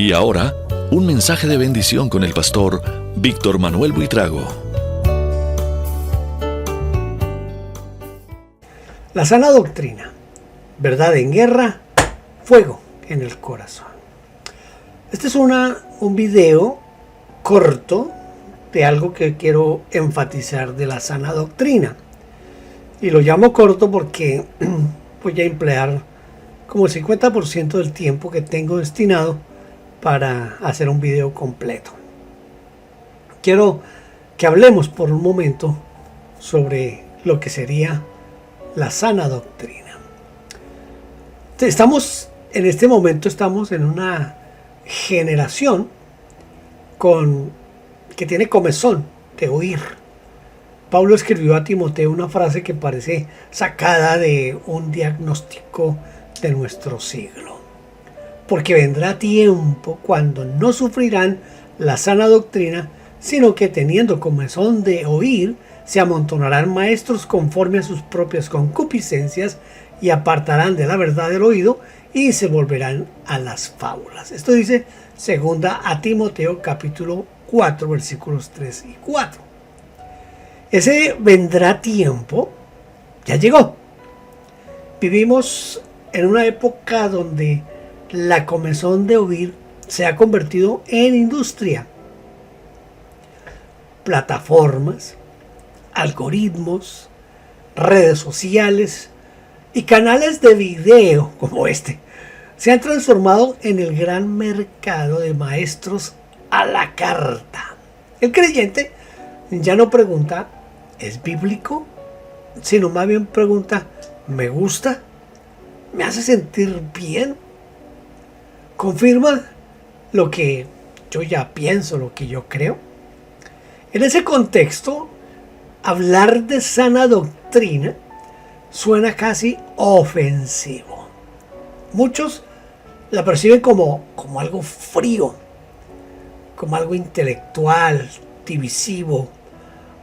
Y ahora, un mensaje de bendición con el pastor Víctor Manuel Buitrago. La sana doctrina, verdad en guerra, fuego en el corazón. Este es un video corto de algo que quiero enfatizar de la sana doctrina. Y lo llamo corto porque voy a emplear como el 50% del tiempo que tengo destinado para hacer un video completo. Quiero que hablemos por un momento sobre lo que sería la sana doctrina. En este momento estamos en una generación que tiene comezón de oír. Pablo escribió a Timoteo una frase que parece sacada de un diagnóstico de nuestro siglo. Porque vendrá tiempo cuando no sufrirán la sana doctrina, sino que teniendo comezón de oír, se amontonarán maestros conforme a sus propias concupiscencias y apartarán de la verdad del oído y se volverán a las fábulas. Esto dice 2 a Timoteo capítulo 4 versículos 3 y 4. Ese vendrá tiempo ya llegó. Vivimos en una época donde la comezón de oír se ha convertido en industria. Plataformas, algoritmos, redes sociales y canales de video como este se han transformado en el gran mercado de maestros a la carta. El creyente ya no pregunta, ¿es bíblico?, sino más bien pregunta, ¿me gusta? ¿Me hace sentir bien? ¿Confirma lo que yo ya pienso, lo que yo creo? En ese contexto, hablar de sana doctrina suena casi ofensivo. Muchos la perciben como algo frío, como algo intelectual, divisivo,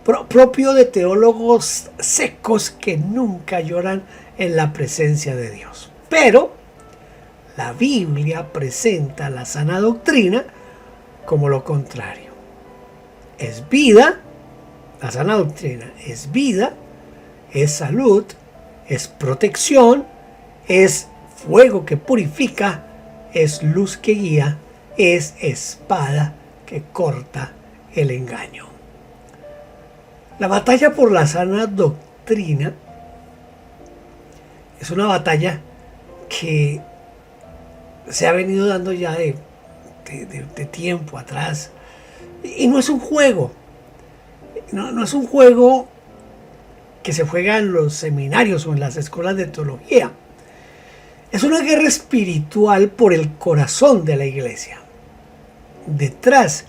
propio de teólogos secos que nunca lloran en la presencia de Dios. Pero la Biblia presenta la sana doctrina como lo contrario. Es vida, la sana doctrina es vida, es salud, es protección, es fuego que purifica, es luz que guía, es espada que corta el engaño. La batalla por la sana doctrina es una batalla que se ha venido dando ya de tiempo atrás. Y no es un juego. No es un juego que se juega en los seminarios o en las escuelas de teología. Es una guerra espiritual por el corazón de la iglesia. Detrás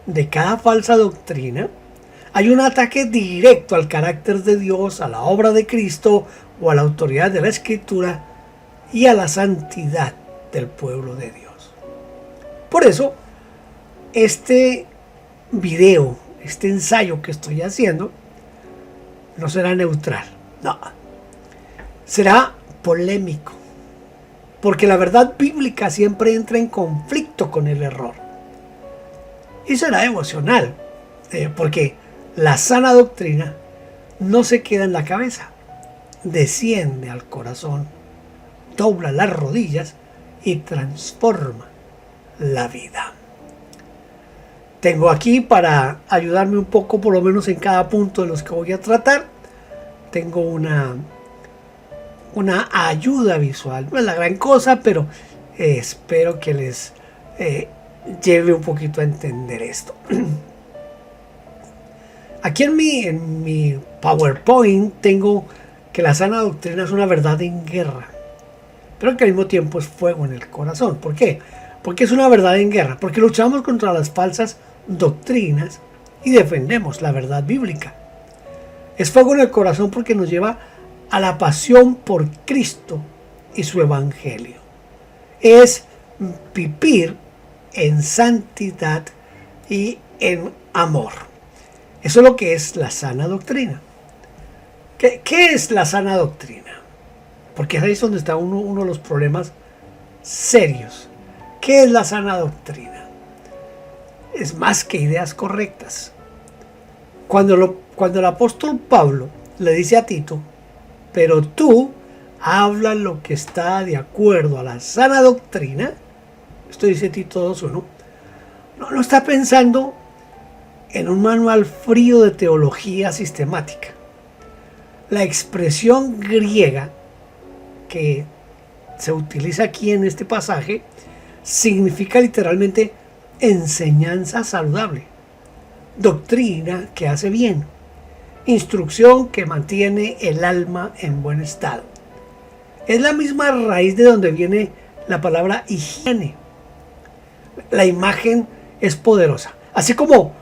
de cada falsa doctrina hay un ataque directo al carácter de Dios, a la obra de Cristo o a la autoridad de la Escritura y a la santidad del pueblo de Dios. Por eso, este video, este ensayo que estoy haciendo, no será neutral, no, será polémico, porque la verdad bíblica siempre entra en conflicto con el error. Y será emocional, porque la sana doctrina no se queda en la cabeza, desciende al corazón, dobla las rodillas y transforma la vida. Tengo aquí para ayudarme un poco, por lo menos en cada punto de los que voy a tratar, tengo una ayuda visual. No es la gran cosa, pero espero que les lleve un poquito a entender esto. Aquí en mi PowerPoint tengo que la sana doctrina es una verdad en guerra, pero que al mismo tiempo es fuego en el corazón. ¿Por qué? Porque es una verdad en guerra, porque luchamos contra las falsas doctrinas y defendemos la verdad bíblica. Es fuego en el corazón porque nos lleva a la pasión por Cristo y su evangelio. Es vivir en santidad y en amor. Eso es lo que es la sana doctrina. ¿Qué es la sana doctrina? Porque ahí es donde está uno de los problemas serios. ¿Qué es la sana doctrina? Es más que ideas correctas. Cuando el apóstol Pablo le dice a Tito, pero tú habla lo que está de acuerdo a la sana doctrina, esto dice Tito 2:1, no está pensando en un manual frío de teología sistemática. La expresión griega que se utiliza aquí en este pasaje significa literalmente enseñanza saludable, doctrina que hace bien, instrucción que mantiene el alma en buen estado. Es la misma raíz de donde viene la palabra higiene. La imagen es poderosa. Así como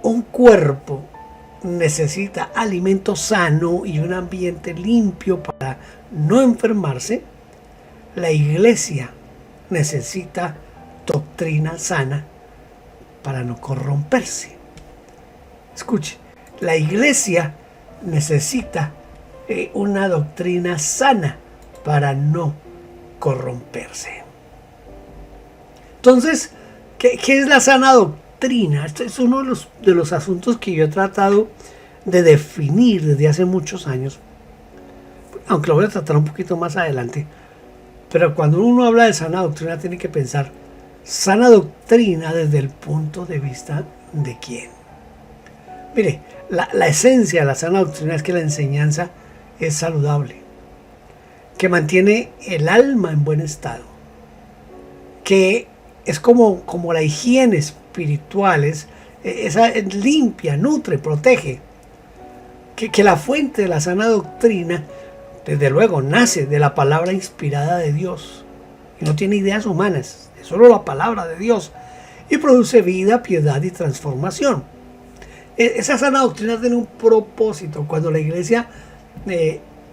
un cuerpo necesita alimento sano y un ambiente limpio para no enfermarse, la iglesia necesita doctrina sana para no corromperse. Escuche, la iglesia necesita una doctrina sana para no corromperse. Entonces, ¿qué es la sana doctrina? Este es uno de los asuntos que yo he tratado de definir desde hace muchos años, aunque lo voy a tratar un poquito más adelante. Pero cuando uno habla de sana doctrina tiene que pensar sana doctrina desde el punto de vista de quién. Mire, la esencia de la sana doctrina es que la enseñanza es saludable, que mantiene el alma en buen estado, que es como la higiene espiritual, es limpia, nutre, protege, que la fuente de la sana doctrina desde luego nace de la palabra inspirada de Dios y no tiene ideas humanas, es solo la palabra de Dios y produce vida, piedad y transformación. Esa sana doctrina tiene un propósito cuando la iglesia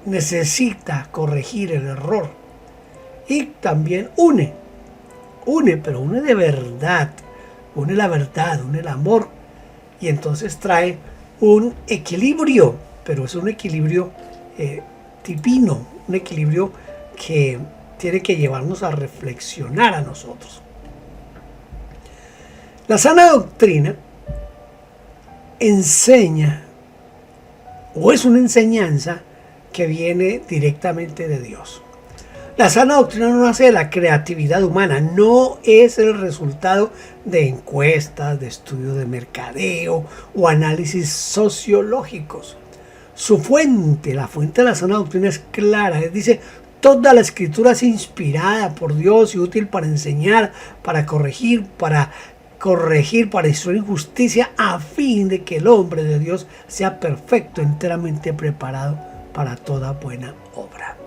necesita corregir el error y también une, pero une de verdad, une la verdad, une el amor y entonces trae un equilibrio, pero es un equilibrio divino, un equilibrio que tiene que llevarnos a reflexionar a nosotros. La sana doctrina enseña o es una enseñanza que viene directamente de Dios. La sana doctrina no nace de la creatividad humana, no es el resultado de encuestas, de estudios de mercadeo o análisis sociológicos. Su fuente, la fuente de la sana doctrina es clara, dice, toda la escritura es inspirada por Dios y útil para enseñar, para corregir, para instruir en justicia, a fin de que el hombre de Dios sea perfecto, enteramente preparado para toda buena obra.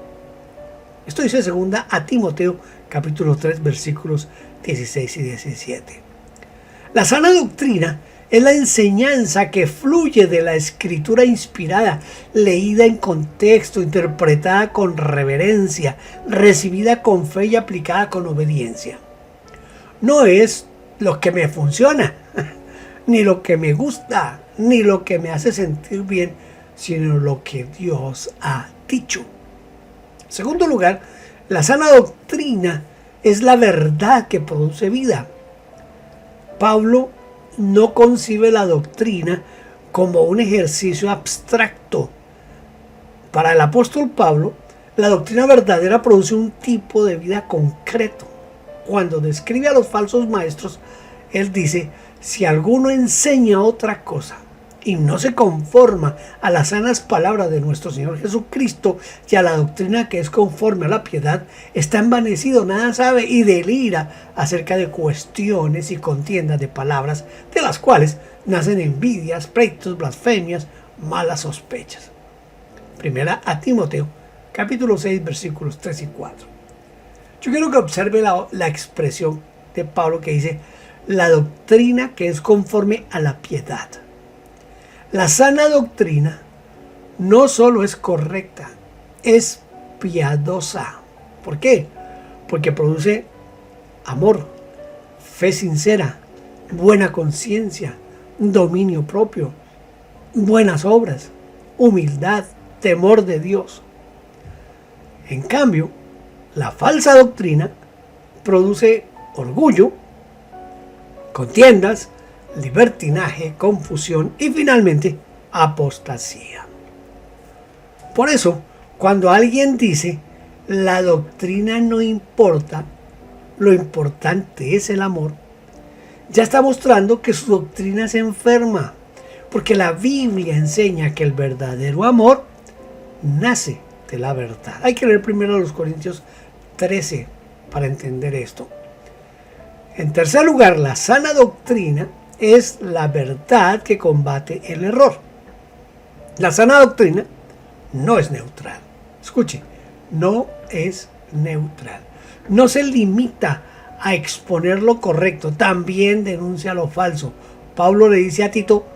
Esto dice 2 Timoteo capítulo 3 versículos 16 y 17. La sana doctrina es la enseñanza que fluye de la escritura inspirada, leída en contexto, interpretada con reverencia, recibida con fe y aplicada con obediencia. No es lo que me funciona, ni lo que me gusta, ni lo que me hace sentir bien, sino lo que Dios ha dicho. En segundo lugar, la sana doctrina es la verdad que produce vida. Pablo no concibe la doctrina como un ejercicio abstracto. Para el apóstol Pablo, la doctrina verdadera produce un tipo de vida concreto. Cuando describe a los falsos maestros, él dice, si alguno enseña otra cosa y no se conforma a las sanas palabras de nuestro Señor Jesucristo y a la doctrina que es conforme a la piedad, está envanecido, nada sabe y delira acerca de cuestiones y contiendas de palabras, de las cuales nacen envidias, pleitos, blasfemias, malas sospechas. Primera a Timoteo, capítulo 6, versículos 3 y 4. Yo quiero que observe la expresión de Pablo que dice, la doctrina que es conforme a la piedad. La sana doctrina no solo es correcta, es piadosa. ¿Por qué? Porque produce amor, fe sincera, buena conciencia, dominio propio, buenas obras, humildad, temor de Dios. En cambio, la falsa doctrina produce orgullo, contiendas, libertinaje, confusión y finalmente apostasía. Por eso, cuando alguien dice la doctrina no importa, lo importante es el amor, ya está mostrando que su doctrina se enferma, porque la Biblia enseña que el verdadero amor nace de la verdad. Hay que leer primero los Corintios 13 para entender esto. En tercer lugar, la sana doctrina es la verdad que combate el error. La sana doctrina no es neutral. Escuche, no es neutral. No se limita a exponer lo correcto, también denuncia lo falso. Pablo le dice a Tito,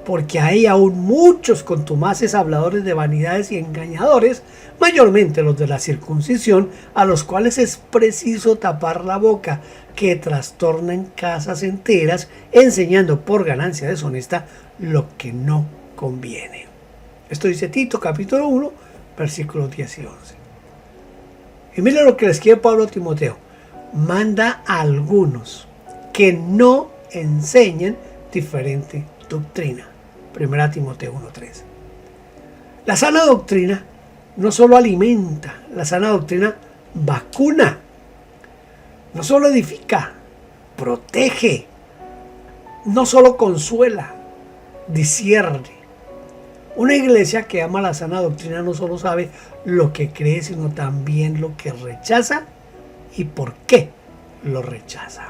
porque hay aún muchos contumaces habladores de vanidades y engañadores, mayormente los de la circuncisión, a los cuales es preciso tapar la boca, que trastornan casas enteras, enseñando por ganancia deshonesta lo que no conviene. Esto dice Tito capítulo 1, versículos 10 y 11. Y miren lo que le escribe Pablo a Timoteo. Manda a algunos que no enseñen diferente doctrina. 1 Timoteo 1:3. La sana doctrina no solo alimenta, la sana doctrina vacuna. No solo edifica, protege. No solo consuela, discierne. Una iglesia que ama la sana doctrina no solo sabe lo que cree, sino también lo que rechaza y por qué lo rechaza.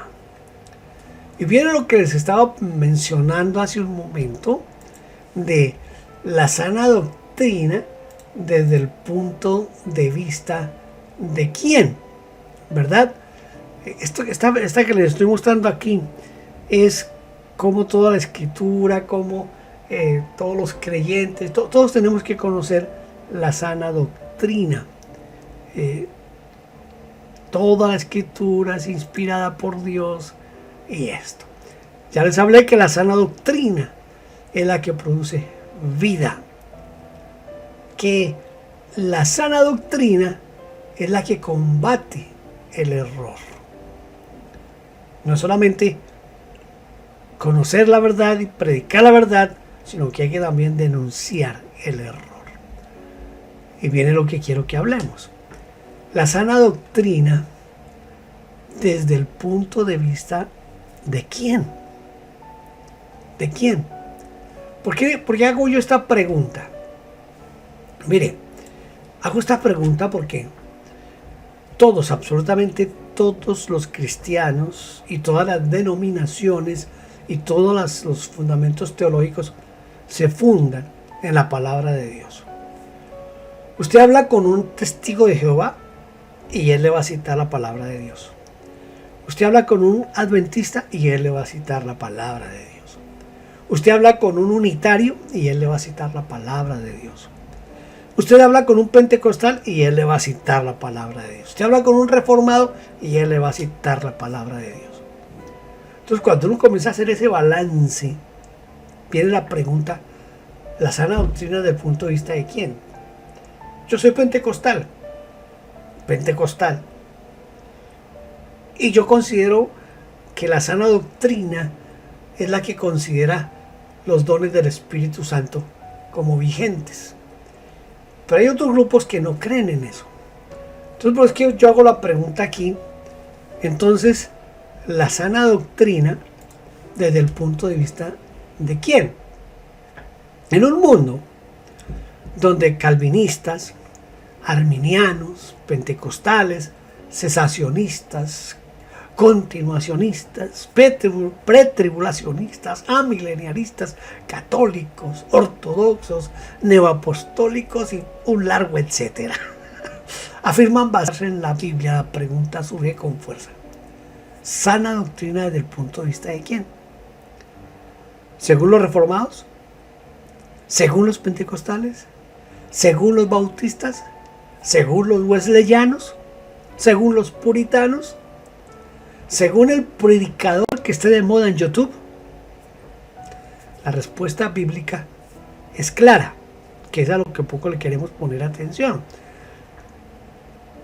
Y viene lo que les estaba mencionando hace un momento de la sana doctrina desde el punto de vista de quién, ¿verdad? Esta que les estoy mostrando aquí es como toda la escritura, como todos los creyentes, todos tenemos que conocer la sana doctrina. Toda la escritura es inspirada por Dios y esto. Ya les hablé que la sana doctrina es la que produce vida. Que la sana doctrina es la que combate el error. No solamente conocer la verdad y predicar la verdad, sino que hay que también denunciar el error. Y viene lo que quiero que hablemos. La sana doctrina desde el punto de vista de quién. ¿De quién? ¿Por qué hago yo esta pregunta? Mire, hago esta pregunta porque todos, absolutamente todos los cristianos y todas las denominaciones y todos los fundamentos teológicos se fundan en la palabra de Dios. Usted habla con un testigo de Jehová y él le va a citar la palabra de Dios. Usted habla con un adventista y él le va a citar la palabra de Dios. Usted habla con un unitario y él le va a citar la palabra de Dios. Usted habla con un pentecostal y él le va a citar la palabra de Dios. Usted habla con un reformado y él le va a citar la palabra de Dios. Entonces, cuando uno comienza a hacer ese balance, viene la pregunta, ¿la sana doctrina desde el punto de vista de quién? Yo soy pentecostal. Y yo considero que la sana doctrina es la que considera los dones del Espíritu Santo como vigentes. Pero hay otros grupos que no creen en eso. Entonces, pues que yo hago la pregunta aquí. Entonces, la sana doctrina desde el punto de vista de quién. En un mundo donde calvinistas, arminianos, pentecostales, cesacionistas, continuacionistas, pretribulacionistas, amilenialistas, católicos, ortodoxos, neoapostólicos y un largo etcétera, afirman basarse en la Biblia. La pregunta surge con fuerza. ¿Sana doctrina desde el punto de vista de quién? ¿Según los reformados? ¿Según los pentecostales? ¿Según los bautistas? ¿Según los wesleyanos? ¿Según los puritanos? ¿Según el predicador que esté de moda en YouTube? La respuesta bíblica es clara, que es a lo que poco le queremos poner atención.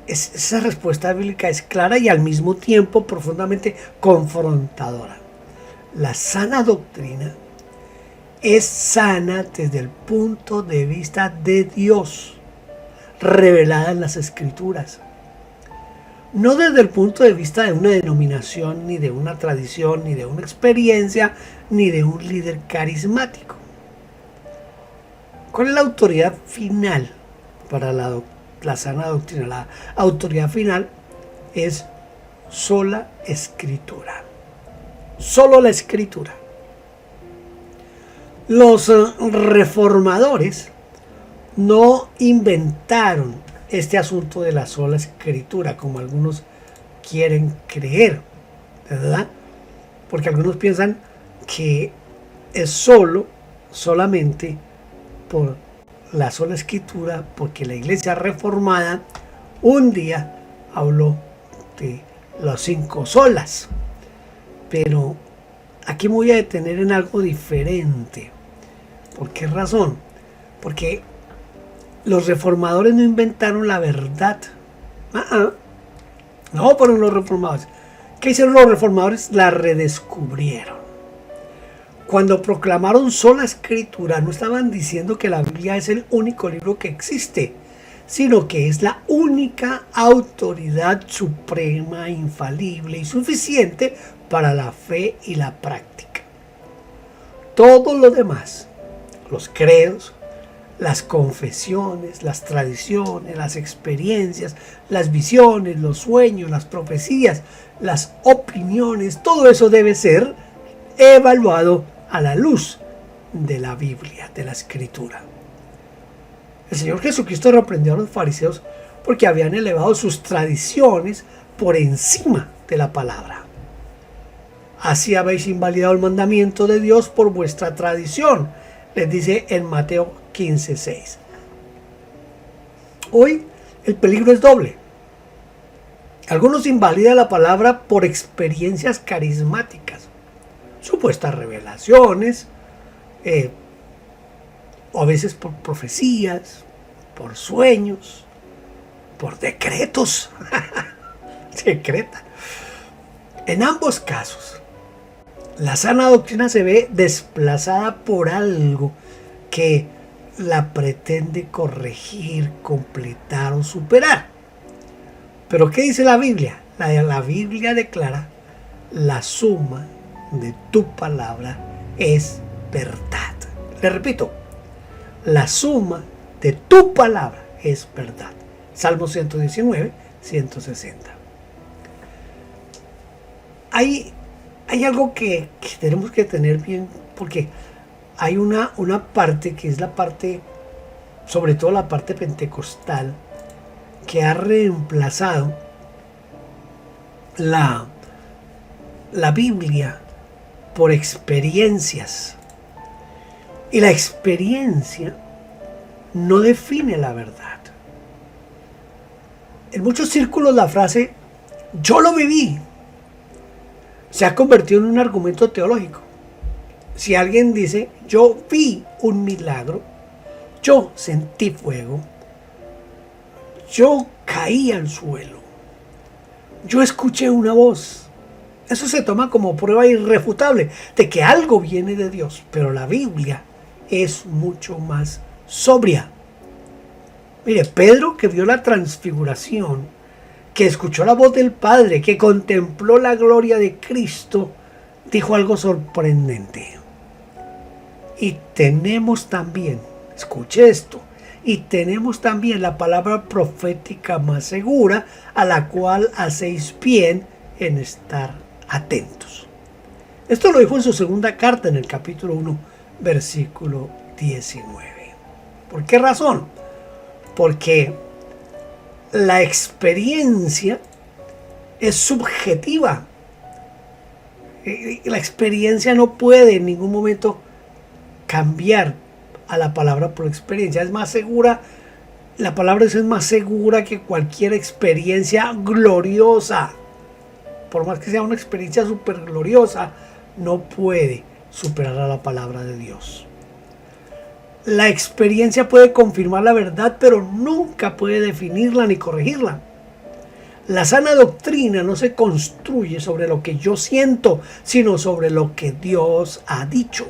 esa respuesta bíblica es clara y al mismo tiempo profundamente confrontadora. La sana doctrina es sana desde el punto de vista de Dios, revelada en las Escrituras. No desde el punto de vista de una denominación, ni de una tradición, ni de una experiencia, ni de un líder carismático. ¿Cuál es la autoridad final para la sana doctrina? La autoridad final es sola Escritura. Solo la Escritura. Los reformadores no inventaron este asunto de la sola Escritura, como algunos quieren creer, ¿verdad? Porque algunos piensan que es solamente por la sola Escritura, porque la Iglesia reformada un día habló de las 5 solas. Pero aquí me voy a detener en algo diferente. ¿Por qué razón? Porque los reformadores no inventaron la verdad. No fueron los reformadores. ¿Qué hicieron los reformadores? La redescubrieron. Cuando proclamaron sola Escritura, no estaban diciendo que la Biblia es el único libro que existe, sino que es la única autoridad suprema, infalible y suficiente para la fe y la práctica. Todo lo demás, los credos, las confesiones, las tradiciones, las experiencias, las visiones, los sueños, las profecías, las opiniones, todo eso debe ser evaluado a la luz de la Biblia, de la Escritura. El Señor Jesucristo reprendió a los fariseos porque habían elevado sus tradiciones por encima de la palabra. Así habéis invalidado el mandamiento de Dios por vuestra tradición, les dice en Mateo 15:6. Hoy el peligro es doble. Algunos invalidan la palabra por experiencias carismáticas, supuestas revelaciones, o a veces por profecías, por sueños, por decretos. Secreta. En ambos casos, la sana doctrina se ve desplazada por algo que la pretende corregir, completar o superar. Pero ¿qué dice la Biblia? La Biblia declara: la suma de tu palabra es verdad. Le repito, la suma de tu palabra es verdad. Salmo 119, 160. Hay algo que tenemos que tener bien, porque hay una parte que es la parte, sobre todo la parte pentecostal, que ha reemplazado la Biblia por experiencias. Y la experiencia no define la verdad. En muchos círculos la frase "yo lo viví" se ha convertido en un argumento teológico. Si alguien dice "yo vi un milagro", "yo sentí fuego", "yo caí al suelo", "yo escuché una voz", eso se toma como prueba irrefutable de que algo viene de Dios. Pero la Biblia es mucho más sobria. Mire, Pedro, que vio la transfiguración, que escuchó la voz del Padre, que contempló la gloria de Cristo, dijo algo sorprendente. Y tenemos también, escuche esto, y tenemos también la palabra profética más segura, a la cual hacéis bien en estar atentos. Esto lo dijo en su segunda carta, en el capítulo 1, versículo 19. ¿Por qué razón? Porque la experiencia es subjetiva. La experiencia no puede en ningún momento cambiar a la palabra por experiencia. Es más segura, la palabra es más segura que cualquier experiencia gloriosa. Por más que sea una experiencia súper gloriosa, no puede superar a la palabra de Dios. La experiencia puede confirmar la verdad, pero nunca puede definirla ni corregirla. La sana doctrina no se construye sobre lo que yo siento, sino sobre lo que Dios ha dicho.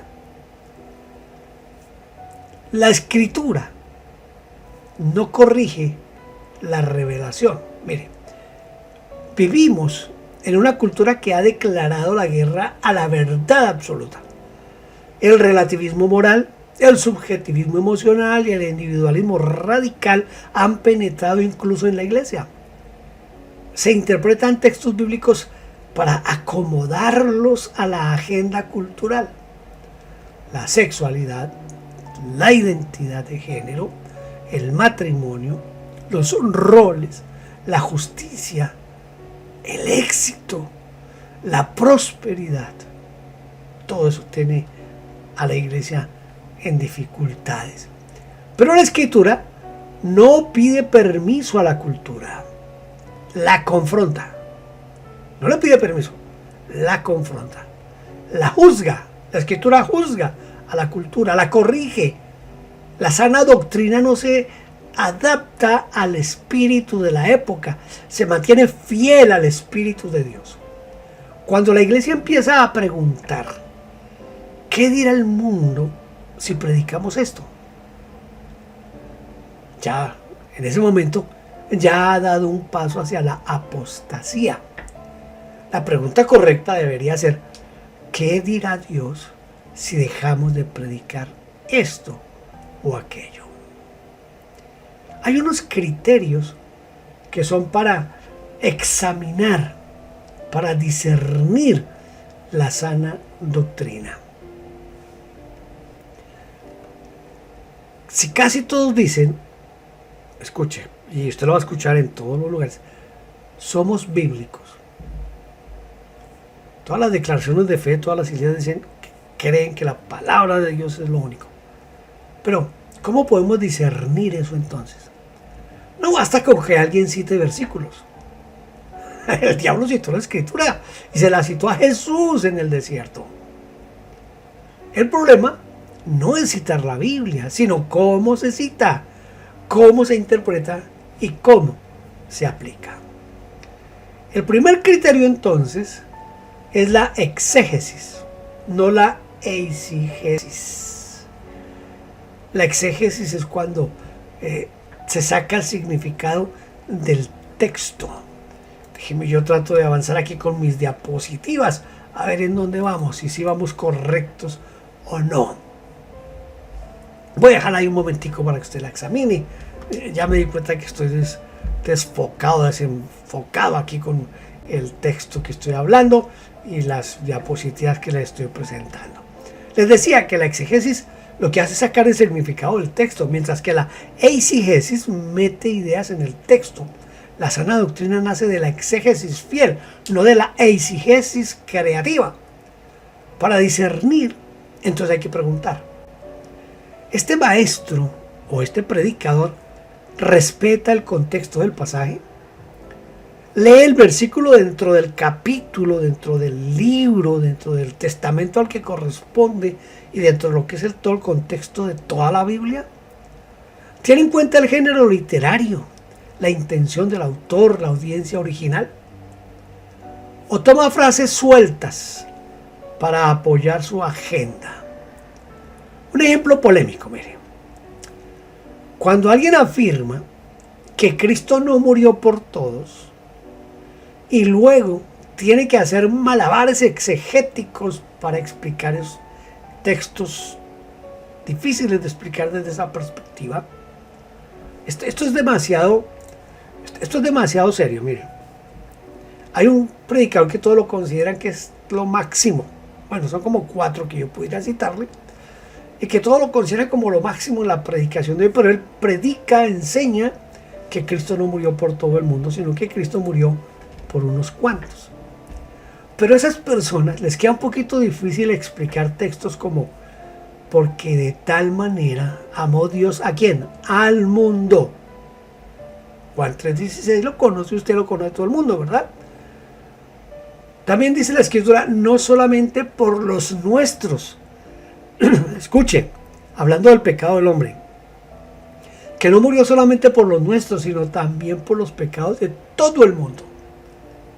La escritura no corrige la revelación. Mire, vivimos en una cultura que ha declarado la guerra a la verdad absoluta. El relativismo moral, el subjetivismo emocional y el individualismo radical han penetrado incluso en la iglesia. Se interpretan textos bíblicos para acomodarlos a la agenda cultural. La sexualidad, la identidad de género, el matrimonio, los roles, la justicia, el éxito, la prosperidad. Todo eso tiene a la iglesia en dificultades. Pero la escritura no pide permiso a la cultura. La confronta. No le pide permiso. La confronta. La juzga. La escritura juzga a la cultura, la corrige. La sana doctrina no se adapta al espíritu de la época, se mantiene fiel al espíritu de Dios. Cuando la iglesia empieza a preguntar, ¿qué dirá el mundo si predicamos esto? Ya en ese momento ya ha dado un paso hacia la apostasía. La pregunta correcta debería ser, ¿qué dirá Dios si dejamos de predicar esto o aquello? Hay unos criterios que son para examinar, para discernir la sana doctrina. Si casi todos dicen, escuche, y usted lo va a escuchar en todos los lugares, somos bíblicos. Todas las declaraciones de fe, todas las iglesias dicen que creen que la palabra de Dios es lo único. Pero, ¿cómo podemos discernir eso entonces? No basta con que alguien cite versículos. El diablo citó la escritura y se la citó a Jesús en el desierto. El problema no es citar la Biblia, sino cómo se cita, cómo se interpreta y cómo se aplica. El primer criterio entonces es la exégesis, no la eisegesis. La exégesis es cuando se saca el significado del texto. Déjeme, yo trato de avanzar aquí con mis diapositivas, a ver en dónde vamos y si vamos correctos o no. Voy a dejar ahí un momentico para que usted la examine. Ya me di cuenta que estoy desfocado, desenfocado aquí con el texto que estoy hablando y las diapositivas que les estoy presentando. Les decía que la exégesis lo que hace es sacar el significado del texto, mientras que la eisegesis mete ideas en el texto. La sana doctrina nace de la exégesis fiel, no de la eisegesis creativa. Para discernir, entonces hay que preguntar, ¿este maestro o este predicador respeta el contexto del pasaje? ¿Lee el versículo dentro del capítulo, dentro del libro, dentro del testamento al que corresponde y dentro de lo que es todo el contexto de toda la Biblia? ¿Tiene en cuenta el género literario, la intención del autor, la audiencia original? ¿O toma frases sueltas para apoyar su agenda? Un ejemplo polémico, mire. Cuando alguien afirma que Cristo no murió por todos y luego tiene que hacer malabares exegéticos para explicar esos textos difíciles de explicar desde esa perspectiva, esto es demasiado serio. Mire, hay un predicador que todos lo consideran que es lo máximo. Bueno, son como 4 que yo pudiera citarle, y que todos lo consideran como lo máximo en la predicación de hoy, pero él predica, enseña que Cristo no murió por todo el mundo, sino que Cristo murió por unos cuantos. Pero a esas personas les queda un poquito difícil explicar textos como porque de tal manera amó Dios ¿a quién? Al mundo. Juan 3:16 lo conoce, usted lo conoce todo el mundo, ¿verdad? También dice la escritura, no solamente por los nuestros. Escuche, hablando del pecado del hombre, que no murió solamente por los nuestros, sino también por los pecados de todo el mundo.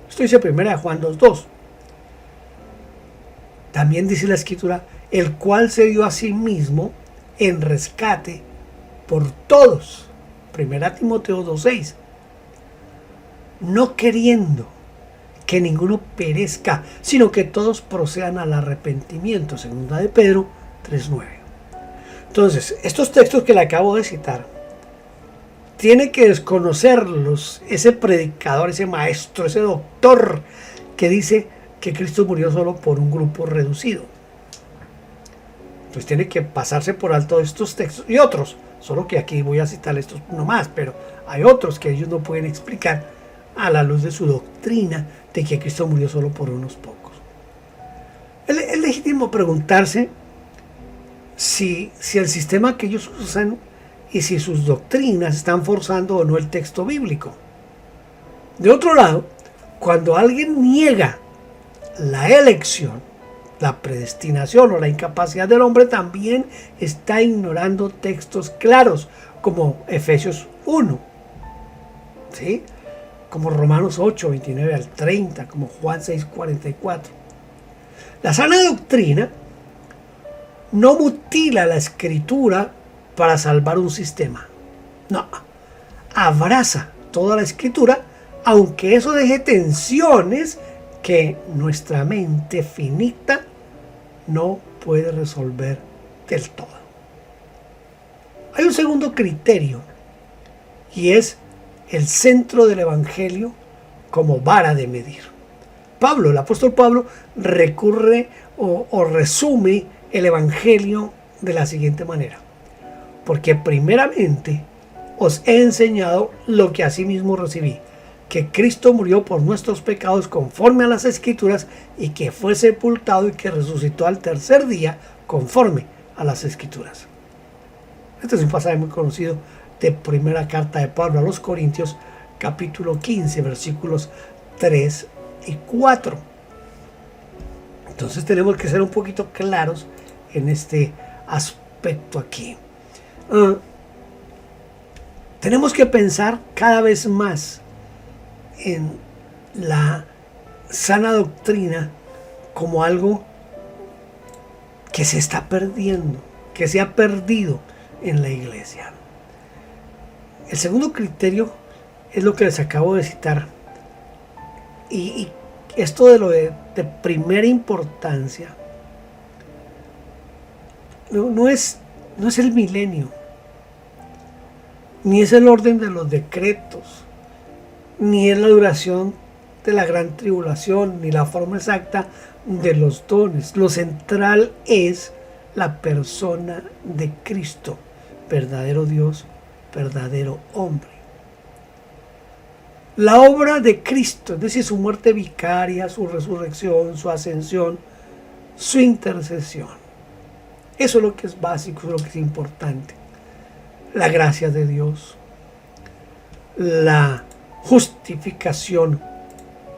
Esto dice 1 Juan 2:2. También dice la Escritura, el cual se dio a sí mismo en rescate por todos. 1 Timoteo 2:6. No queriendo que ninguno perezca, sino que todos procedan al arrepentimiento. 2 de Pedro 3:9. Entonces, estos textos que le acabo de citar, tiene que desconocerlos ese predicador, ese maestro, ese doctor que dice que Cristo murió solo por un grupo reducido. Entonces tiene que pasarse por alto estos textos y otros, solo que aquí voy a citar estos nomás, pero hay otros que ellos no pueden explicar a la luz de su doctrina de que Cristo murió solo por unos pocos. Es legítimo preguntarse si el sistema que ellos usan y si sus doctrinas están forzando o no el texto bíblico. De otro lado, cuando alguien niega la elección, la predestinación o la incapacidad del hombre, también está ignorando textos claros como Efesios 1, ¿sí? Como Romanos 8, 29 al 30, como Juan 6, 44. La sana doctrina no mutila la Escritura para salvar un sistema. No, abraza toda la Escritura, aunque eso deje tensiones que nuestra mente finita no puede resolver del todo. Hay un segundo criterio y es el centro del Evangelio como vara de medir. Pablo, el apóstol Pablo, recurre o resume el Evangelio de la siguiente manera. Porque primeramente os he enseñado lo que asimismo recibí, que Cristo murió por nuestros pecados conforme a las Escrituras y que fue sepultado y que resucitó al tercer día conforme a las Escrituras. Este es un pasaje muy conocido de primera carta de Pablo a los Corintios, capítulo 15, versículos 3 y 4. Entonces tenemos que ser un poquito claros en este aspecto aquí. Tenemos que pensar cada vez más en la sana doctrina como algo que se está perdiendo, que se ha perdido en la iglesia. El segundo criterio es lo que les acabo de citar. Y esto de lo de primera importancia no es el milenio, ni es el orden de los decretos, ni es la duración de la gran tribulación, ni la forma exacta de los dones. Lo central es la persona de Cristo, verdadero Dios, verdadero hombre. La obra de Cristo, es decir, su muerte vicaria, su resurrección, su ascensión, su intercesión. Eso es lo que es básico, eso es lo que es importante. La gracia de Dios, la justificación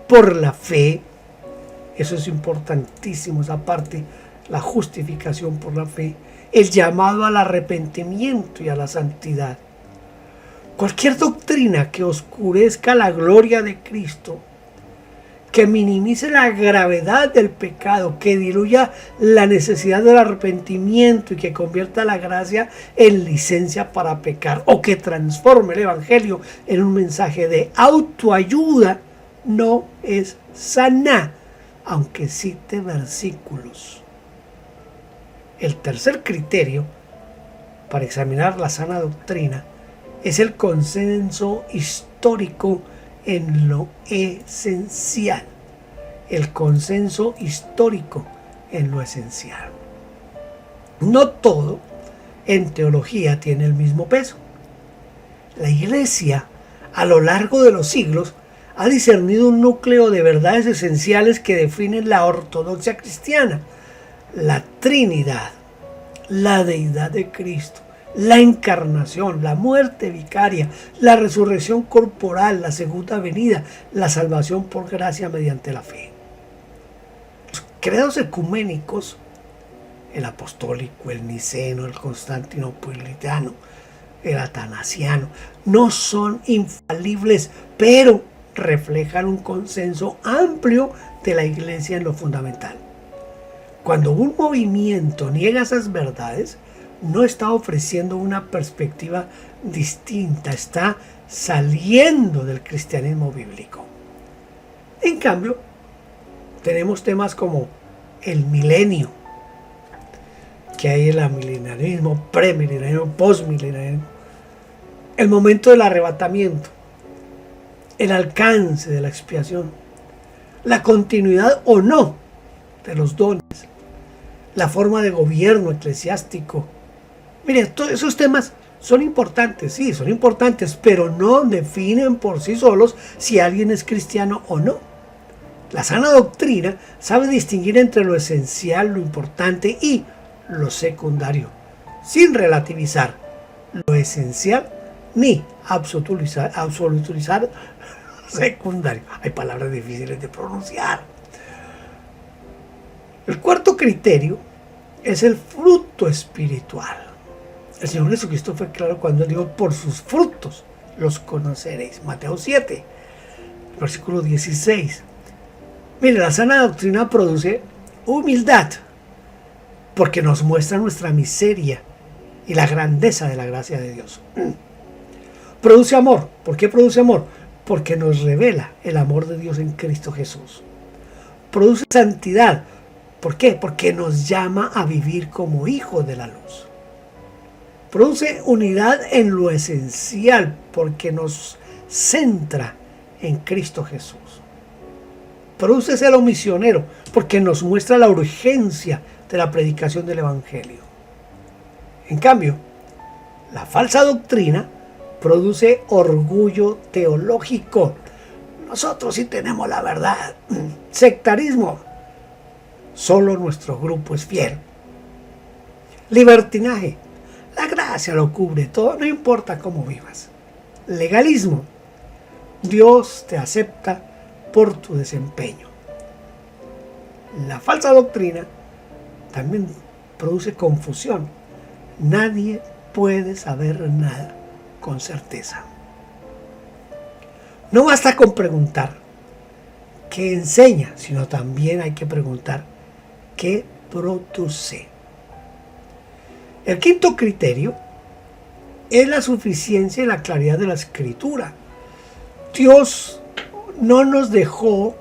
por la fe, eso es importantísimo, esa parte, la justificación por la fe, el llamado al arrepentimiento y a la santidad. Cualquier doctrina que oscurezca la gloria de Cristo, que minimice la gravedad del pecado, que diluya la necesidad del arrepentimiento y que convierta la gracia en licencia para pecar, o que transforme el Evangelio en un mensaje de autoayuda, no es sana, aunque cite versículos. El tercer criterio para examinar la sana doctrina es el consenso histórico en lo esencial. El consenso histórico en lo esencial. No todo en teología tiene el mismo peso. La Iglesia, a lo largo de los siglos, ha discernido un núcleo de verdades esenciales que definen la ortodoxia cristiana: la Trinidad, la deidad de Cristo, la encarnación, la muerte vicaria, la resurrección corporal, la segunda venida, la salvación por gracia mediante la fe. Los credos ecuménicos, el apostólico, el niceno, el constantinopolitano, el atanasiano. No son infalibles, pero reflejan un consenso amplio de la Iglesia en lo fundamental. Cuando un movimiento niega esas verdades, no está ofreciendo una perspectiva distinta, está saliendo del cristianismo bíblico. En cambio, tenemos temas como el milenio, que hay el milenarismo, premilenarismo, postmilenarismo, el momento del arrebatamiento, el alcance de la expiación, la continuidad o no de los dones, la forma de gobierno eclesiástico. Mire, todos esos temas son importantes, sí, son importantes, pero no definen por sí solos si alguien es cristiano o no. La sana doctrina sabe distinguir entre lo esencial, lo importante y lo secundario, sin relativizar lo esencial ni absolutizar lo secundario. Hay palabras difíciles de pronunciar. El cuarto criterio es el fruto espiritual. El Señor Jesucristo fue claro cuando dijo: por sus frutos los conoceréis. Mateo 7, versículo 16. Mire, la sana doctrina produce humildad, porque nos muestra nuestra miseria y la grandeza de la gracia de Dios. Produce amor. ¿Por qué produce amor? Porque nos revela el amor de Dios en Cristo Jesús. Produce santidad. ¿Por qué? Porque nos llama a vivir como hijos de la luz. Produce unidad en lo esencial, porque nos centra en Cristo Jesús. Produce celo misionero, porque nos muestra la urgencia de la predicación del Evangelio. En cambio, la falsa doctrina produce orgullo teológico. Nosotros sí tenemos la verdad. Sectarismo. Solo nuestro grupo es fiel. Libertinaje. La gracia lo cubre todo, no importa cómo vivas. Legalismo. Dios te acepta por tu desempeño. La falsa doctrina también produce confusión. Nadie puede saber nada con certeza. No basta con preguntar qué enseña, sino también hay que preguntar qué produce. El quinto criterio es la suficiencia y la claridad de la Escritura. Dios no nos dejó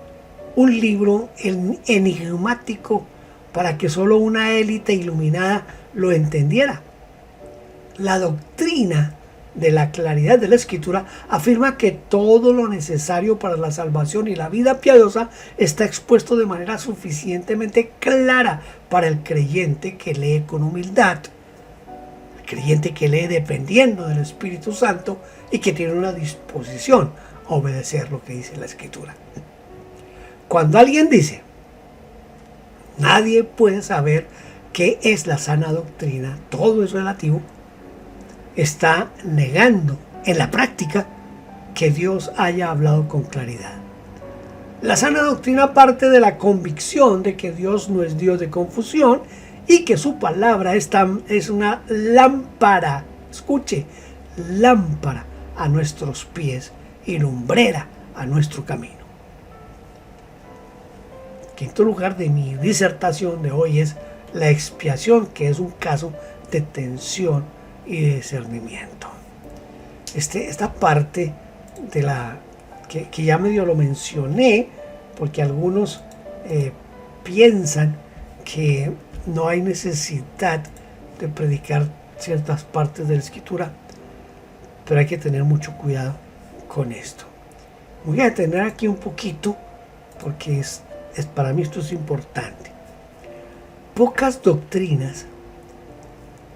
un libro enigmático para que solo una élite iluminada lo entendiera. La doctrina de la claridad de la Escritura afirma que todo lo necesario para la salvación y la vida piadosa está expuesto de manera suficientemente clara para el creyente que lee con humildad, el creyente que lee dependiendo del Espíritu Santo y que tiene una disposición a obedecer lo que dice la Escritura. Cuando alguien dice: nadie puede saber qué es la sana doctrina, todo es relativo, está negando en la práctica que Dios haya hablado con claridad. La sana doctrina parte de la convicción de que Dios no es Dios de confusión y que su palabra es una lámpara, escuche, lámpara a nuestros pies y lumbrera a nuestro camino. Quinto lugar de mi disertación de hoy es la expiación, que es un caso de tensión y de discernimiento. Esta parte de la que ya medio lo mencioné, porque algunos piensan que no hay necesidad de predicar ciertas partes de la Escritura, pero hay que tener mucho cuidado con esto. Voy a detener aquí un poquito porque para mí esto es importante. Pocas doctrinas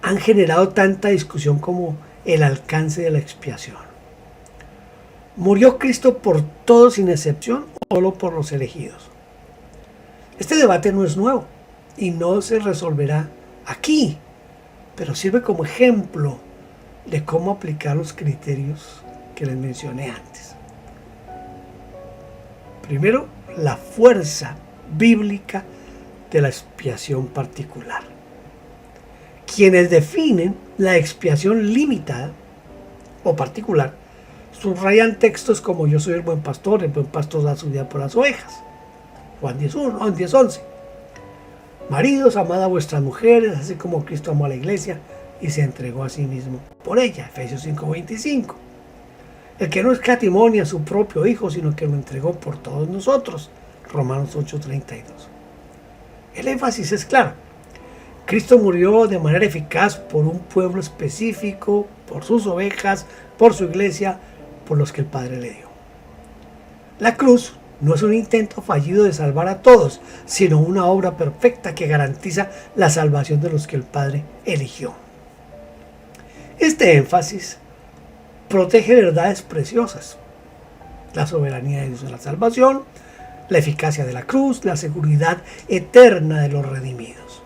han generado tanta discusión como el alcance de la expiación. ¿Murió Cristo por todos sin excepción o solo por los elegidos? Este debate no es nuevo y no se resolverá aquí, pero sirve como ejemplo de cómo aplicar los criterios que les mencioné antes. Primero, la fuerza bíblica de la expiación particular. Quienes definen la expiación limitada o particular, subrayan textos como yo soy el buen pastor da su vida por las ovejas. Juan 10:1, 10:11. Maridos, amad a vuestras mujeres, así como Cristo amó a la iglesia y se entregó a sí mismo por ella. Efesios 5:25. El que no escatimó ni a su propio Hijo, sino que lo entregó por todos nosotros. Romanos 8:32. El énfasis es claro. Cristo murió de manera eficaz por un pueblo específico, por sus ovejas, por su iglesia, por los que el Padre le dio. La cruz no es un intento fallido de salvar a todos, sino una obra perfecta que garantiza la salvación de los que el Padre eligió. Este énfasis protege verdades preciosas: la soberanía de Dios en la salvación, la eficacia de la cruz, la seguridad eterna de los redimidos.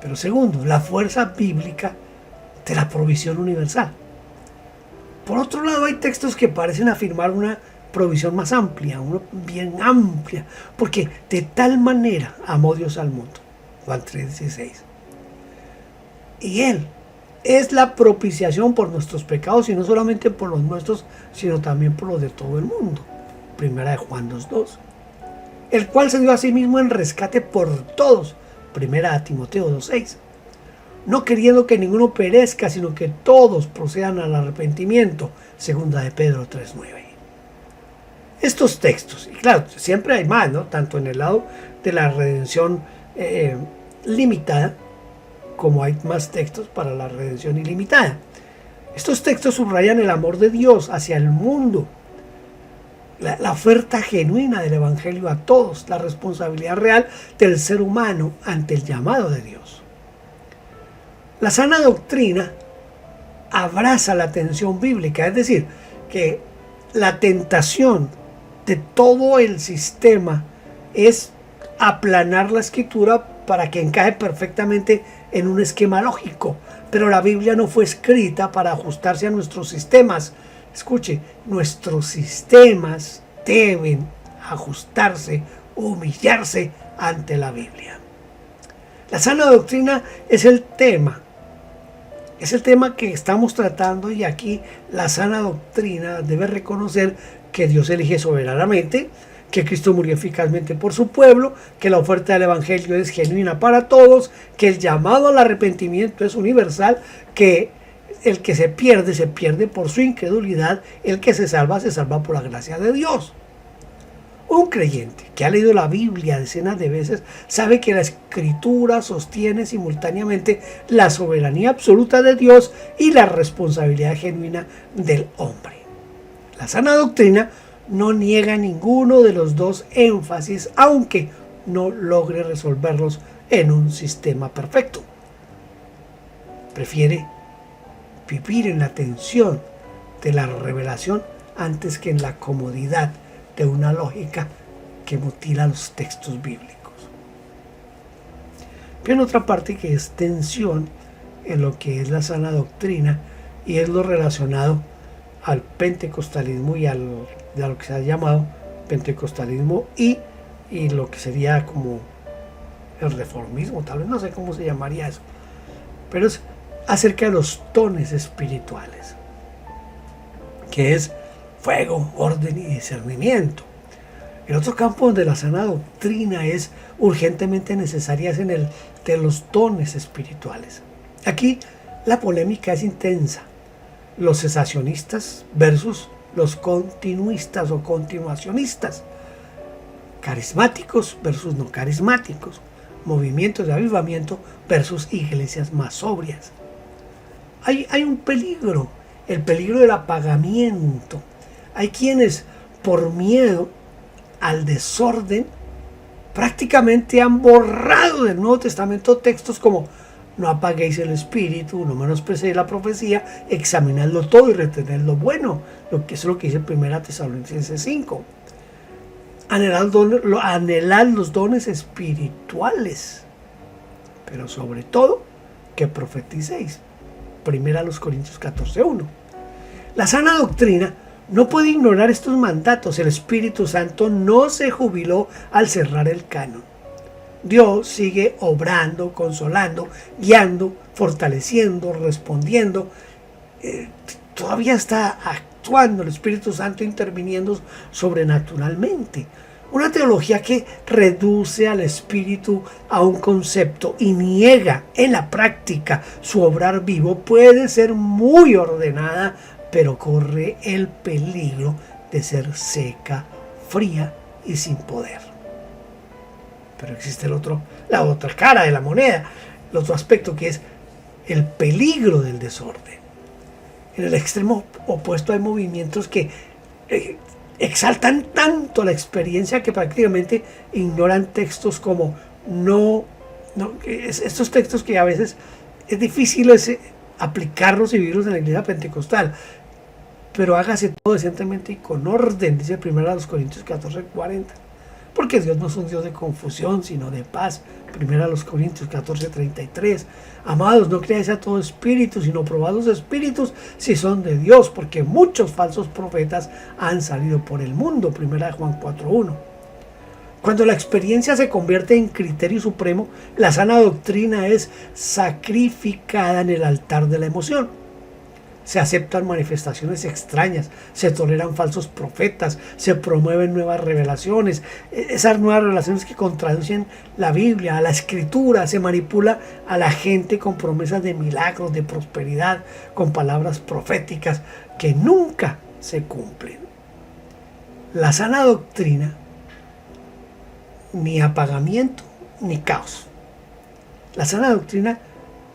Pero segundo, la fuerza bíblica de la provisión universal. Por otro lado, hay textos que parecen afirmar una provisión más amplia, una bien amplia, porque de tal manera amó Dios al mundo. Juan 3:16. Y Él es la propiciación por nuestros pecados, y no solamente por los nuestros, sino también por los de todo el mundo. Primera de Juan 2:2. El cual se dio a sí mismo en rescate por todos. Primera de Timoteo 2:6. No queriendo que ninguno perezca, sino que todos procedan al arrepentimiento. Segunda de Pedro 3:9. Estos textos, y claro, siempre hay más, ¿no? Tanto en el lado de la redención limitada, como hay más textos para la redención ilimitada. Estos textos subrayan el amor de Dios hacia el mundo, la oferta genuina del Evangelio a todos, la responsabilidad real del ser humano ante el llamado de Dios. La sana doctrina abraza la tensión bíblica, es decir, que la tentación de todo el sistema es aplanar la escritura para que encaje perfectamente en un esquema lógico. Pero la Biblia no fue escrita para ajustarse a nuestros sistemas. Escuche, nuestros sistemas deben ajustarse, humillarse ante la Biblia. La sana doctrina es el tema que estamos tratando, y aquí la sana doctrina debe reconocer que Dios elige soberanamente, que Cristo murió eficazmente por su pueblo, que la oferta del Evangelio es genuina para todos, que el llamado al arrepentimiento es universal, que el que se pierde por su incredulidad, el que se salva por la gracia de Dios. Un creyente que ha leído la Biblia decenas de veces sabe que la Escritura sostiene simultáneamente la soberanía absoluta de Dios y la responsabilidad genuina del hombre. La sana doctrina no niega ninguno de los dos énfasis, aunque no logre resolverlos en un sistema perfecto. Prefiere vivir en la tensión de la revelación antes que en la comodidad de una lógica que mutila los textos bíblicos. Pero otra parte que es tensión en lo que es la sana doctrina, y es lo relacionado al pentecostalismo y a lo que se ha llamado pentecostalismo y lo que sería como el reformismo, tal vez, no sé cómo se llamaría eso, pero es acerca de los dones espirituales, que es fuego, orden y discernimiento. El otro campo donde la sana doctrina es urgentemente necesaria es en el de los dones espirituales. Aquí la polémica es intensa. Los cesacionistas versus los continuistas o continuacionistas, carismáticos versus no carismáticos, movimientos de avivamiento versus iglesias más sobrias. Hay un peligro, el peligro del apagamiento. Hay quienes, por miedo al desorden, prácticamente han borrado del Nuevo Testamento textos como: no apaguéis el espíritu, no menospreciéis la profecía, examinadlo todo y retened lo bueno. Que es lo que dice 1 Tesalonicenses 5. Anhelad los dones espirituales, pero sobre todo que profeticéis. 1 Corintios 14:1. La sana doctrina no puede ignorar estos mandatos. El Espíritu Santo no se jubiló al cerrar el canon. Dios sigue obrando, consolando, guiando, fortaleciendo, respondiendo todavía está actuando el Espíritu Santo, interviniendo sobrenaturalmente. Una teología que reduce al Espíritu a un concepto y niega en la práctica su obrar vivo puede ser muy ordenada, pero corre el peligro de ser seca, fría y sin poder. Pero existe la otra cara de la moneda, el otro aspecto, que es el peligro del desorden. En el extremo opuesto hay movimientos que exaltan tanto la experiencia que prácticamente ignoran textos como estos textos que a veces es difícil aplicarlos y vivirlos en la iglesia pentecostal. Pero hágase todo decentemente y con orden, dice 1 Corintios 14:40. Porque Dios no es un Dios de confusión, sino de paz. 1 Corintios 14:33. Amados, no creáis a todo espíritu, sino probad los espíritus si son de Dios, porque muchos falsos profetas han salido por el mundo. 1 Juan 4:1. Cuando la experiencia se convierte en criterio supremo, la sana doctrina es sacrificada en el altar de la emoción. Se aceptan manifestaciones extrañas, se toleran falsos profetas, se promueven nuevas revelaciones, esas nuevas revelaciones que contradicen la Biblia, a la Escritura, se manipula a la gente con promesas de milagros, de prosperidad, con palabras proféticas que nunca se cumplen. La sana doctrina, ni apagamiento ni caos. La sana doctrina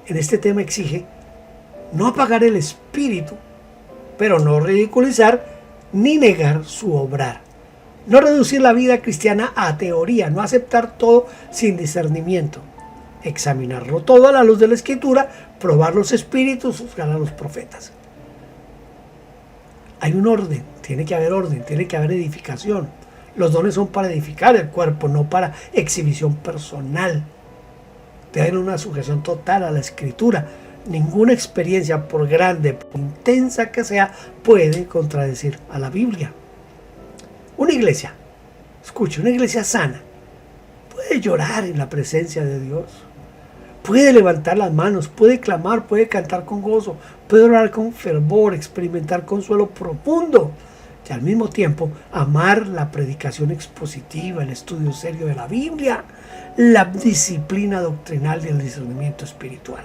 en este tema exige no apagar el espíritu, pero no ridiculizar ni negar su obrar. No reducir la vida cristiana a teoría, no aceptar todo sin discernimiento. Examinarlo todo a la luz de la Escritura, probar los espíritus, juzgar a los profetas. Hay un orden, tiene que haber edificación. Los dones son para edificar el cuerpo, no para exhibición personal. Deben una sujeción total a la Escritura. Ninguna experiencia, por grande, por intensa que sea, puede contradecir a la Biblia. Una iglesia sana, puede llorar en la presencia de Dios, puede levantar las manos, puede clamar, puede cantar con gozo, puede orar con fervor, experimentar consuelo profundo y al mismo tiempo amar la predicación expositiva, el estudio serio de la Biblia, la disciplina doctrinal y el discernimiento espiritual.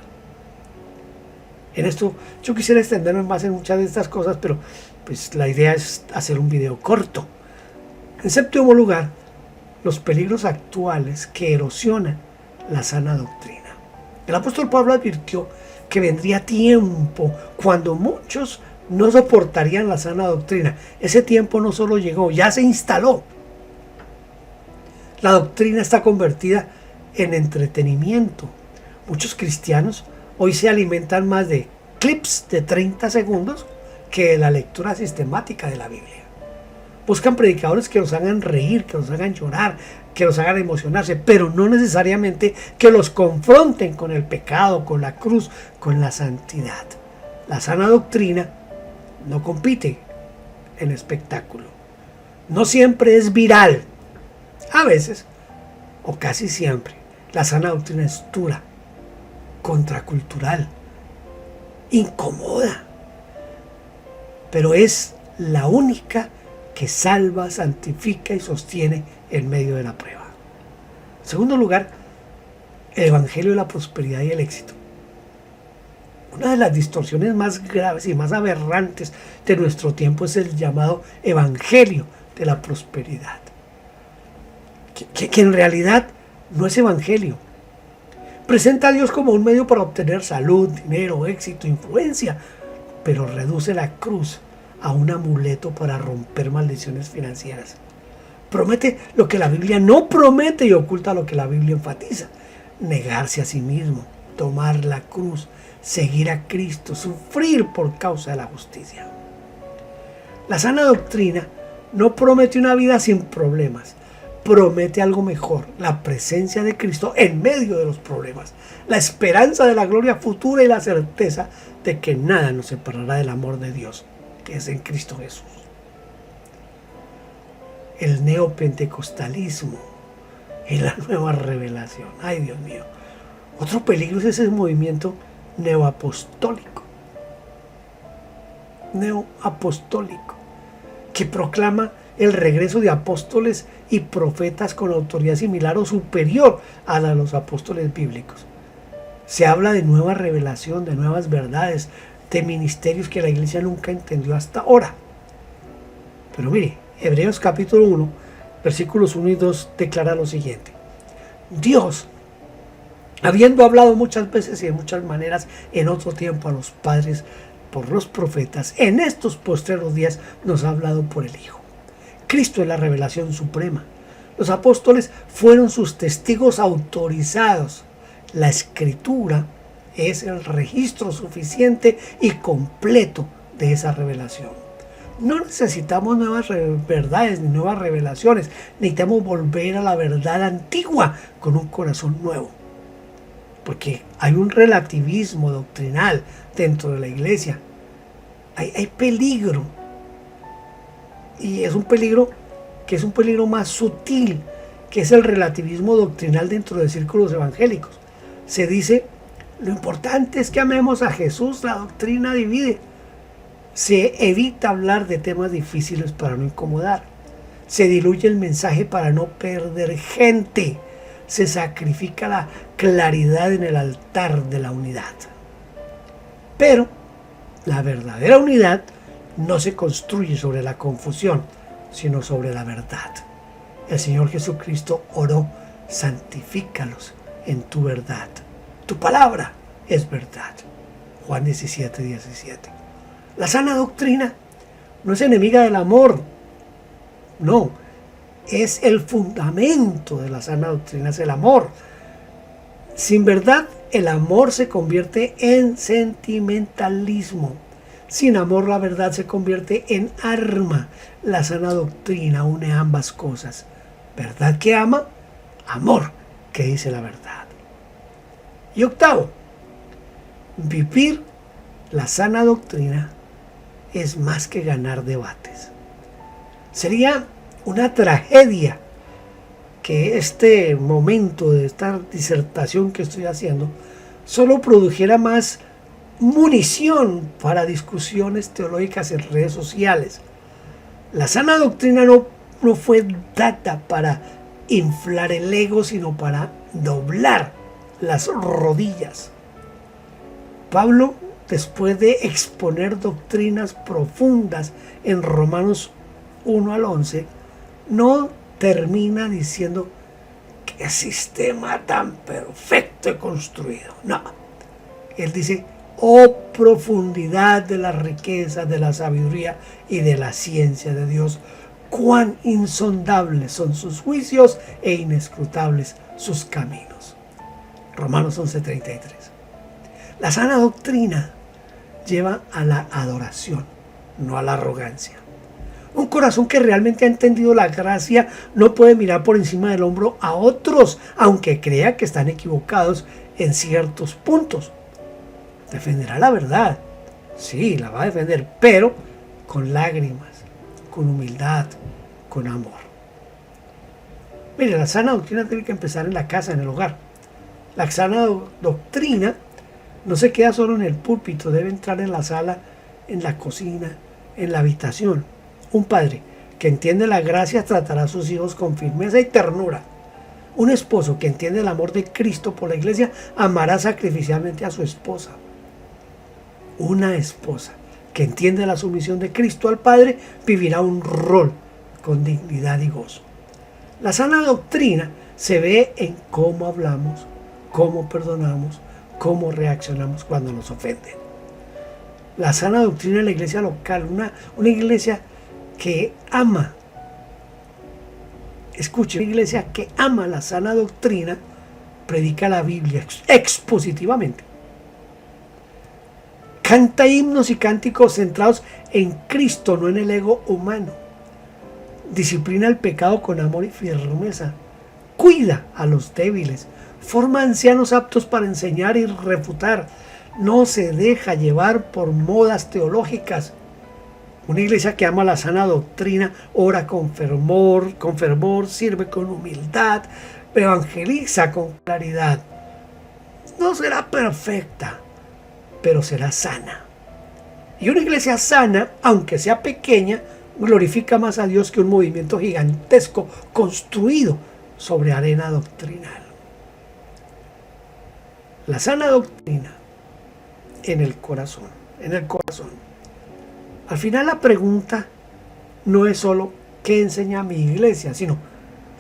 En esto yo quisiera extenderme más en muchas de estas cosas, pero pues la idea es hacer un video corto. En séptimo lugar, los peligros actuales que erosionan la sana doctrina. El apóstol Pablo advirtió que vendría tiempo cuando muchos no soportarían la sana doctrina. Ese tiempo no solo llegó, ya se instaló. La doctrina está convertida en entretenimiento. Muchos cristianos hoy se alimentan más de clips de 30 segundos que de la lectura sistemática de la Biblia. Buscan predicadores que los hagan reír, que los hagan llorar, que los hagan emocionarse, pero no necesariamente que los confronten con el pecado, con la cruz, con la santidad. La sana doctrina no compite en espectáculo. No siempre es viral. A veces, o casi siempre, la sana doctrina es dura, contracultural, incomoda, pero es la única que salva, santifica y sostiene en medio de la prueba. En segundo lugar, el evangelio de la prosperidad y el éxito. Una de las distorsiones más graves y más aberrantes de nuestro tiempo es el llamado evangelio de la prosperidad, que en realidad no es evangelio. Presenta a Dios como un medio para obtener salud, dinero, éxito, influencia, pero reduce la cruz a un amuleto para romper maldiciones financieras. Promete lo que la Biblia no promete y oculta lo que la Biblia enfatiza. Negarse a sí mismo, tomar la cruz, seguir a Cristo, sufrir por causa de la justicia. La sana doctrina no promete una vida sin problemas. Promete algo mejor, la presencia de Cristo en medio de los problemas, la esperanza de la gloria futura y la certeza de que nada nos separará del amor de Dios, que es en Cristo Jesús. El neopentecostalismo y la nueva revelación. Ay, Dios mío. Otro peligro es ese movimiento neoapostólico. neoapostólico, que proclama el regreso de apóstoles y profetas con autoridad similar o superior a la de los apóstoles bíblicos. Se habla de nueva revelación, de nuevas verdades, de ministerios que la iglesia nunca entendió hasta ahora. Pero mire, Hebreos capítulo 1, versículos 1 y 2 declara lo siguiente: Dios, habiendo hablado muchas veces y de muchas maneras en otro tiempo a los padres por los profetas, en estos postreros días nos ha hablado por el Hijo. Cristo es la revelación suprema. Los apóstoles fueron sus testigos autorizados. La Escritura es el registro suficiente y completo de esa revelación. No necesitamos nuevas verdades ni nuevas revelaciones. Necesitamos volver a la verdad antigua con un corazón nuevo. Porque hay un relativismo doctrinal dentro de la iglesia. Hay peligro. Y es un peligro que es un peligro más sutil, que es el relativismo doctrinal dentro de círculos evangélicos. Se dice, lo importante es que amemos a Jesús, la doctrina divide. Se evita hablar de temas difíciles para no incomodar. Se diluye el mensaje para no perder gente. Se sacrifica la claridad en el altar de la unidad. Pero la verdadera unidad no se construye sobre la confusión, sino sobre la verdad. El Señor Jesucristo oró, santifícalos en tu verdad. Tu palabra es verdad. Juan 17, 17. La sana doctrina no es enemiga del amor. No, es el fundamento de la sana doctrina, es el amor. Sin verdad, el amor se convierte en sentimentalismo. Sin amor, la verdad se convierte en arma. La sana doctrina une ambas cosas. Verdad que ama, amor que dice la verdad. Y octavo, vivir la sana doctrina es más que ganar debates. Sería una tragedia que este momento de esta disertación que estoy haciendo solo produjera más munición para discusiones teológicas en redes sociales. La sana doctrina no fue dada para inflar el ego, sino para doblar las rodillas. Pablo, después de exponer doctrinas profundas en Romanos 1 al 11, no termina diciendo qué sistema tan perfecto he construido. No, él dice, oh profundidad de la riqueza, de la sabiduría y de la ciencia de Dios, cuán insondables son sus juicios e inescrutables sus caminos. Romanos 11:33. La sana doctrina lleva a la adoración, no a la arrogancia. Un corazón que realmente ha entendido la gracia no puede mirar por encima del hombro a otros, aunque crea que están equivocados en ciertos puntos. Defenderá la verdad, sí, la va a defender, pero con lágrimas, con humildad, con amor. Mire, la sana doctrina tiene que empezar en la casa, en el hogar. La sana doctrina no se queda solo en el púlpito, debe entrar en la sala, en la cocina, en la habitación. Un padre que entiende la gracia tratará a sus hijos con firmeza y ternura. Un esposo que entiende el amor de Cristo por la iglesia amará sacrificialmente a su esposa. Una esposa que entiende la sumisión de Cristo al Padre vivirá un rol con dignidad y gozo. La sana doctrina se ve en cómo hablamos, cómo perdonamos, cómo reaccionamos cuando nos ofenden. La sana doctrina en la iglesia local, una iglesia que ama, escuche, una iglesia que ama la sana doctrina, predica la Biblia expositivamente. Canta himnos y cánticos centrados en Cristo, no en el ego humano. Disciplina el pecado con amor y firmeza. Cuida a los débiles. Forma ancianos aptos para enseñar y refutar. No se deja llevar por modas teológicas. Una iglesia que ama la sana doctrina ora con fervor, sirve con humildad, evangeliza con claridad. No será perfecta, pero será sana. Y una iglesia sana, aunque sea pequeña, glorifica más a Dios que un movimiento gigantesco construido sobre arena doctrinal. La sana doctrina en el corazón, en el corazón. Al final la pregunta no es solo qué enseña mi iglesia, sino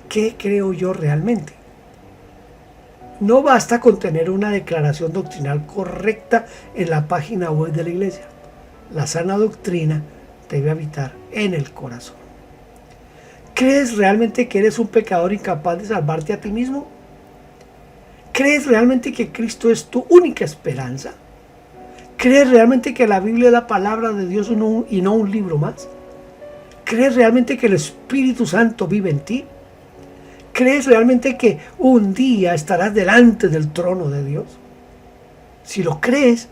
qué creo yo realmente. No basta con tener una declaración doctrinal correcta en la página web de la iglesia. La sana doctrina debe habitar en el corazón. ¿Crees realmente que eres un pecador incapaz de salvarte a ti mismo? ¿Crees realmente que Cristo es tu única esperanza? ¿Crees realmente que la Biblia es la palabra de Dios y no un libro más? ¿Crees realmente que el Espíritu Santo vive en ti? ¿Crees realmente que un día estarás delante del trono de Dios? Si lo crees,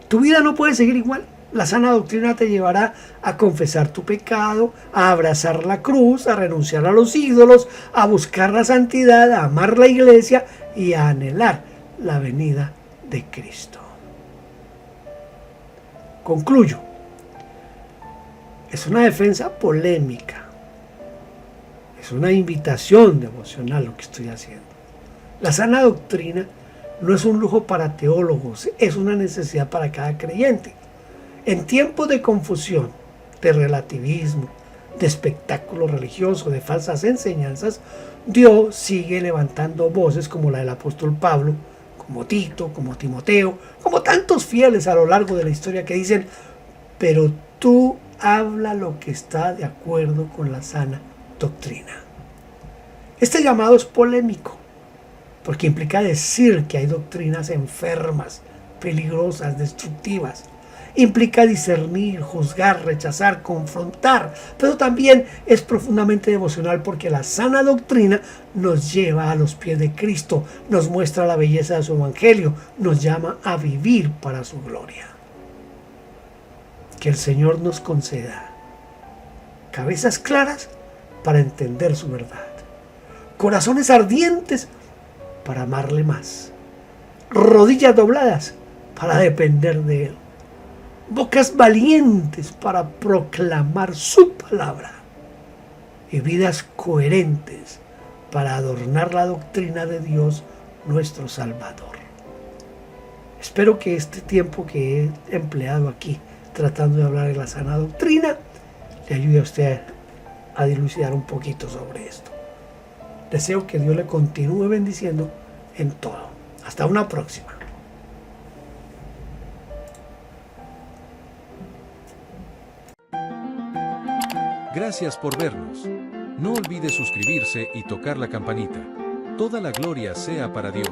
tu vida no puede seguir igual. La sana doctrina te llevará a confesar tu pecado, a abrazar la cruz, a renunciar a los ídolos, a buscar la santidad, a amar la iglesia y a anhelar la venida de Cristo. Concluyo. Es una defensa polémica. Es una invitación devocional lo que estoy haciendo. La sana doctrina no es un lujo para teólogos, es una necesidad para cada creyente. En tiempos de confusión, de relativismo, de espectáculo religioso, de falsas enseñanzas, Dios sigue levantando voces como la del apóstol Pablo, como Tito, como Timoteo, como tantos fieles a lo largo de la historia que dicen: pero tú habla lo que está de acuerdo con la sana doctrina. Este llamado es polémico, porque implica decir que hay doctrinas enfermas, peligrosas, destructivas. Implica discernir, juzgar, rechazar, confrontar, pero también es profundamente devocional porque la sana doctrina nos lleva a los pies de Cristo, nos muestra la belleza de su evangelio, nos llama a vivir para su gloria. Que el Señor nos conceda cabezas claras para entender su verdad, corazones ardientes para amarle más, rodillas dobladas para depender de Él, bocas valientes para proclamar su palabra y vidas coherentes para adornar la doctrina de Dios nuestro Salvador. Espero que este tiempo que he empleado aquí tratando de hablar de la sana doctrina le ayude a usted a dilucidar un poquito sobre esto. Deseo que Dios le continúe bendiciendo en todo. Hasta una próxima. Gracias por vernos. No olvide suscribirse y tocar la campanita. Toda la gloria sea para Dios.